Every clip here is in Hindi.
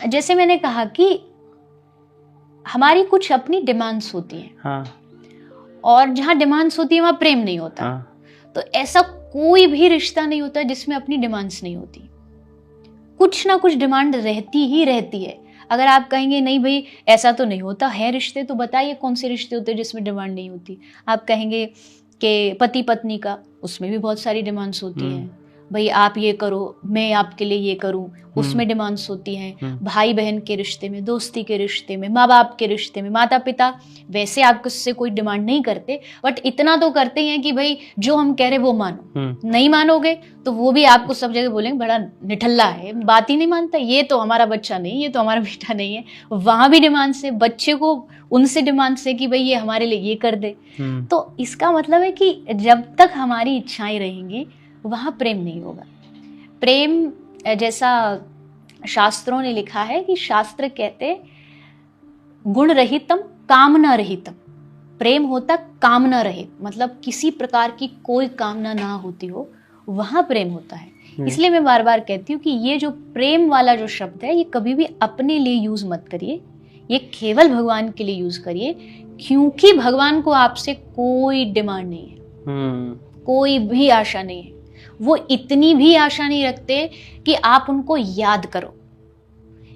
जैसे मैंने कहा कि हमारी कुछ अपनी डिमांड्स होती हैं। हाँ। और जहाँ डिमांड्स होती है वहाँ प्रेम नहीं होता। हाँ। तो ऐसा कोई भी रिश्ता नहीं होता जिसमें अपनी डिमांड्स नहीं होती। कुछ ना कुछ डिमांड रहती ही रहती है। अगर आप कहेंगे नहीं भाई ऐसा तो नहीं होता है रिश्ते, तो बताइए कौन से रिश्ते होते हैं जिसमें डिमांड नहीं होती। आप कहेंगे कि पति पत्नी का, उसमें भी बहुत सारी डिमांड्स होती हैं। भाई आप ये करो, मैं आपके लिए ये करूं, उसमें डिमांड्स होती हैं। भाई बहन के रिश्ते में, दोस्ती के रिश्ते में, माँ बाप के रिश्ते में, माता पिता वैसे आपसे कोई डिमांड नहीं करते, बट इतना तो करते हैं कि भाई जो हम कह रहे वो मानो। नहीं मानोगे तो वो भी आपको सब जगह बोलेंगे बड़ा निठल्ला है, बात ही नहीं मानता, ये तो हमारा बच्चा नहीं, ये तो हमारा बेटा नहीं है। वहां भी डिमांड्स है, बच्चे को उनसे डिमांड्स है कि भाई ये हमारे लिए ये कर दे। तो इसका मतलब है कि जब तक हमारी इच्छाएं रहेंगी वहां प्रेम नहीं होगा। प्रेम जैसा शास्त्रों ने लिखा है कि शास्त्र कहते गुण रहितम कामना रहितम। प्रेम होता कामना रहित, मतलब किसी प्रकार की कोई कामना ना होती हो, वहां प्रेम होता है। इसलिए मैं बार बार कहती हूँ कि ये जो प्रेम वाला जो शब्द है ये कभी भी अपने लिए यूज मत करिए, ये केवल भगवान के लिए यूज करिए, क्योंकि भगवान को आपसे कोई डिमांड नहीं है, कोई भी आशा नहीं है। वो इतनी भी आशा नहीं रखते कि आप उनको याद करो।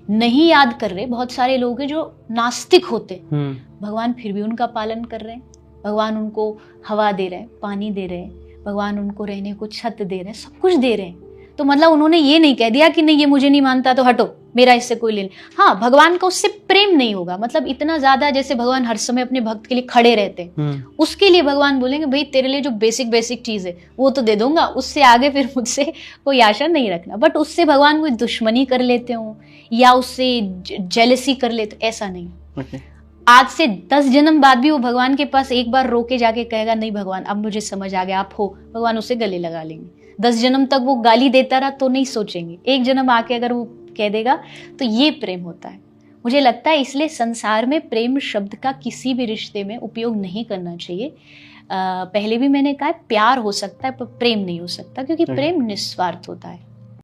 नहीं याद कर रहे, बहुत सारे लोग हैं जो नास्तिक होते, भगवान फिर भी उनका पालन कर रहे हैं। भगवान उनको हवा दे रहे हैं, पानी दे रहे हैं, भगवान उनको रहने को छत दे रहे हैं, सब कुछ दे रहे हैं। तो मतलब उन्होंने ये नहीं कह दिया कि नहीं ये मुझे नहीं मानता तो हटो, मेरा इससे कोई लेना। हाँ, भगवान का उससे प्रेम नहीं होगा, मतलब इतना ज्यादा जैसे भगवान हर समय अपने भक्त के लिए खड़े रहते हैं, उसके लिए भगवान बोलेंगे भाई तेरे लिए जो बेसिक चीज है वो तो दे दूंगा, उससे आगे फिर मुझसे कोई आशा नहीं रखना। बट उससे भगवान कोई दुश्मनी कर लेते हो या उससे जेलसी कर लेते, ऐसा नहीं। आज से 10 जन्म बाद भी वो भगवान के पास एक बार रो के जाके कहेगा नहीं भगवान अब मुझे समझ आ गया आप हो, भगवान उसे गले लगा लेंगे। 10 जन्म तक वो गाली देता रहा तो नहीं सोचेंगे, एक जन्म आके अगर वो कह देगा तो ये प्रेम होता है। मुझे लगता है इसलिए संसार में प्रेम शब्द का किसी भी रिश्ते में उपयोग नहीं करना चाहिए। पहले भी मैंने कहा प्यार हो सकता है पर प्रेम नहीं हो सकता, क्योंकि प्रेम निस्वार्थ होता है।